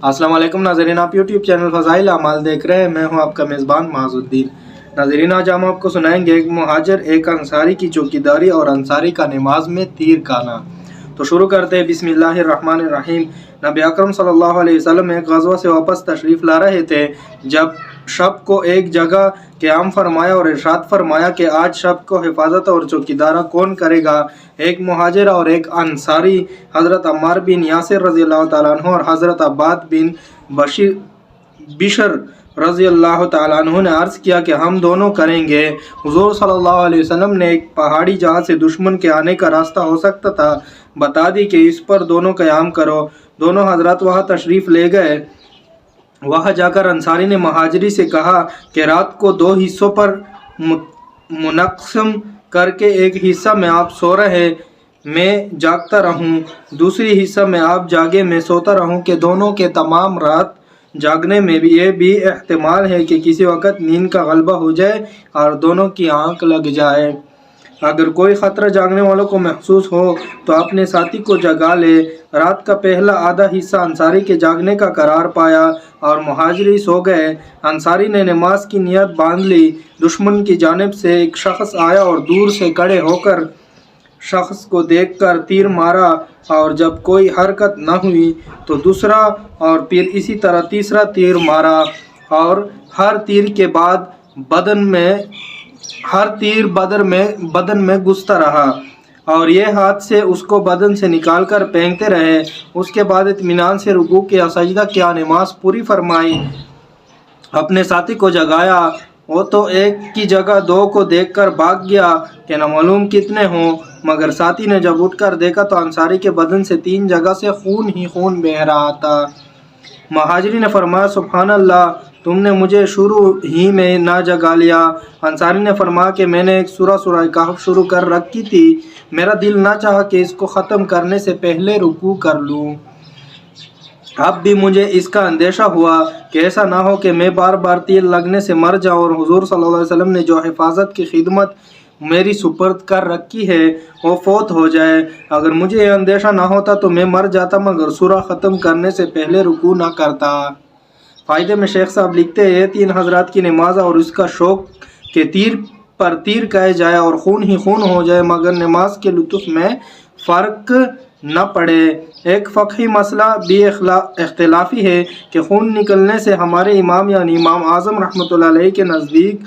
अस्सलाम वालेकुम नाज़रीन, आप यूट्यूब चैनल फ़ज़ाइल अमाल देख रहे हैं। मैं हूं आपका मेज़बान माज़ुद्दीन। नाज़रीन, आज हम आपको सुनाएंगे एक मुहाजिर एक अंसारी की चौकीदारी और अंसारी का नमाज में तीर खाना। तो शुरू करते हैं। बिस्मिल्लाहिर्रहमानिर्रहीम। नबी अकरम सल्लल्लाहु अलैहि वसल्लम एक ग़ज़वा से वापस तशरीफ़ ला रहे थे जब शब को एक जगह क़याम फरमाया और इरशाद फरमाया कि आज शब को हिफाजत और चौकीदारा कौन करेगा। एक मुहाजिर और एक अंसारी हज़रत अम्मार बिन यासिर रज़ी अल्लाह तआला अन्हु और हज़रत अब्बाद बिन बिशर रज़ी अल्लाह तआला अन्हु ने अर्ज़ किया कि हम दोनों करेंगे। हुज़ूर सल्लल्लाहु अलैहि वसल्लम ने एक पहाड़ी जहाँ से दुश्मन के आने का रास्ता हो सकता था बता दी कि इस पर दोनों क़याम करो। दोनों हज़रत वहाँ तशरीफ़ ले गए। वहाँ जाकर अंसारी ने महाजिरी से कहा कि रात को दो हिस्सों पर मुनक़्सम करके एक हिस्सा में आप सो रहे मैं जागता रहूं, दूसरी हिस्सा में आप जागे मैं सोता रहूं कि दोनों के तमाम रात जागने में भी ये भी एहतिमाल है कि किसी वक्त नींद का गलबा हो जाए और दोनों की आंख लग जाए। अगर कोई ख़तरा जागने वालों को महसूस हो तो अपने साथी को जगा ले। रात का पहला आधा हिस्सा अंसारी के जागने का करार पाया और मुहाजिरी सो गए। अंसारी ने नमाज की नियत बांध ली। दुश्मन की जानिब से एक शख्स आया और दूर से खड़े होकर शख्स को देखकर तीर मारा और जब कोई हरकत न हुई तो दूसरा और फिर इसी तरह तीसरा तीर मारा और हर तीर के बाद बदन में घुसता रहा और ये हाथ से उसको बदन से निकाल कर फेंकते रहे। उसके बाद इत्मीनान से रुकू किया, सजदा किया, नमाज पूरी फरमाई, अपने साथी को जगाया। वो तो एक की जगह दो को देखकर भाग गया कि न मालूम कितने हों, मगर साथी ने जब उठकर देखा तो अंसारी के बदन से 3 जगह से खून ही खून बह रहा था। महाजिरी ने फरमाया, सुभान अल्लाह, तुमने मुझे शुरू ही में ना जगा लिया। अंसारी ने फरमाया कि मैंने एक सूरह कहफ शुरू कर रखी थी, मेरा दिल ना चाहा कि इसको ख़त्म करने से पहले रुकू कर लूँ। अब भी मुझे इसका अंदेशा हुआ कि ऐसा ना हो कि मैं बार बार तीर लगने से मर जाऊँ और हुजूर सल्लल्लाहु अलैहि वसल्लम ने जो हिफाजत की खिदमत मेरी सुपर्द कर रखी है वो फौत हो जाए। अगर मुझे यह अंदेशा ना होता तो मैं मर जाता, मगर सूरा ख़त्म करने से पहले रुकू ना करता। फ़ायदे में शेख साहब लिखते हैं, 3 हज़रात की नमाज और उसका शौक़ के तीर पर तीर कहे जाए और खून ही खून हो जाए मगर नमाज के लुत्फ़ में फ़र्क न पड़े। एक फ़क़ही मसला भी इख्तिलाफ़ी है कि खून निकलने से हमारे इमाम यानी इमाम आज़म रहमतुल्लाह अलैहि के नज़दीक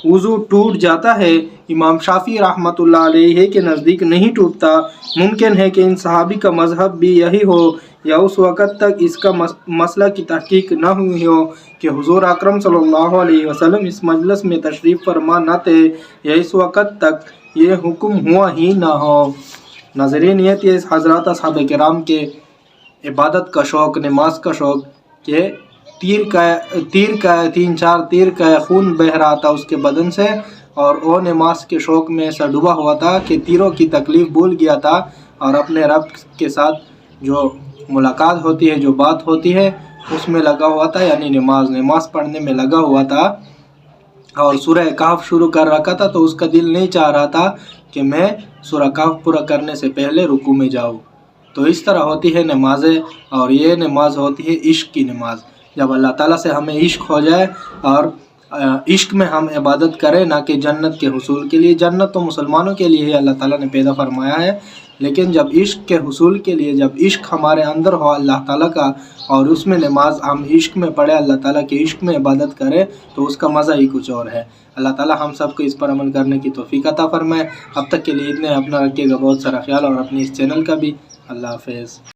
वज़ू टूट जाता है, इमाम शाफ़ी रहमतुल्लाह अलैहि के नज़दीक नहीं टूटता। मुमकिन है कि इन सहाबी का मज़हब भी यही हो या उस वक़्त तक इसका मसला की तहक़ीक़ न हुई हो कि हुज़ूर अकरम सल्लल्लाहु अलैहि वसल्लम इस मजलिस में तशरीफ़ फरमा न थे या इस वक़्त तक ये हुक्म हुआ ही ना हो। नाज़रीन, ये थी हज़रात असहाबे किराम के इबादत का शौक़, नमाज का शौक़ के तीर का 3-4 तीर का खून बह रहा था उसके बदन से और वो नमाज के शौक़ में ऐसा डूबा हुआ था कि तीरों की तकलीफ़ भूल गया था और अपने रब के साथ जो मुलाकात होती है, जो बात होती है, उसमें लगा हुआ था, यानी नमाज पढ़ने में लगा हुआ था। और सूरह कहफ शुरू कर रखा था तो उसका दिल नहीं चाह रहा था कि मैं सूरह कहफ पूरा करने से पहले रुकू में जाऊँ। तो इस तरह होती है नमाज़ें और ये नमाज होती है इश्क की नमाज। जब अल्लाह ताला से हमें इश्क हो जाए और इश्क में हम इबादत करें, ना कि जन्नत के हुसूल के लिए। जन्नत तो मुसलमानों के लिए ही अल्लाह ताला ने पैदा फरमाया है, लेकिन जब इश्क के हुसूल के लिए, जब इश्क हमारे अंदर हो अल्लाह ताला का और उसमें नमाज हम इश्क में पढ़े, अल्लाह ताला के इश्क में इबादत करें, तो उसका मज़ा ही कुछ और है। अल्लाह ताला हम सबको इस पर अमल करने की तौफ़ीक़ अता फरमाए। अब तक के लिए इतने, अपना रखिएगा बहुत सारा ख्याल और अपने इस चैनल का भी। अल्लाह हाफ़िज़।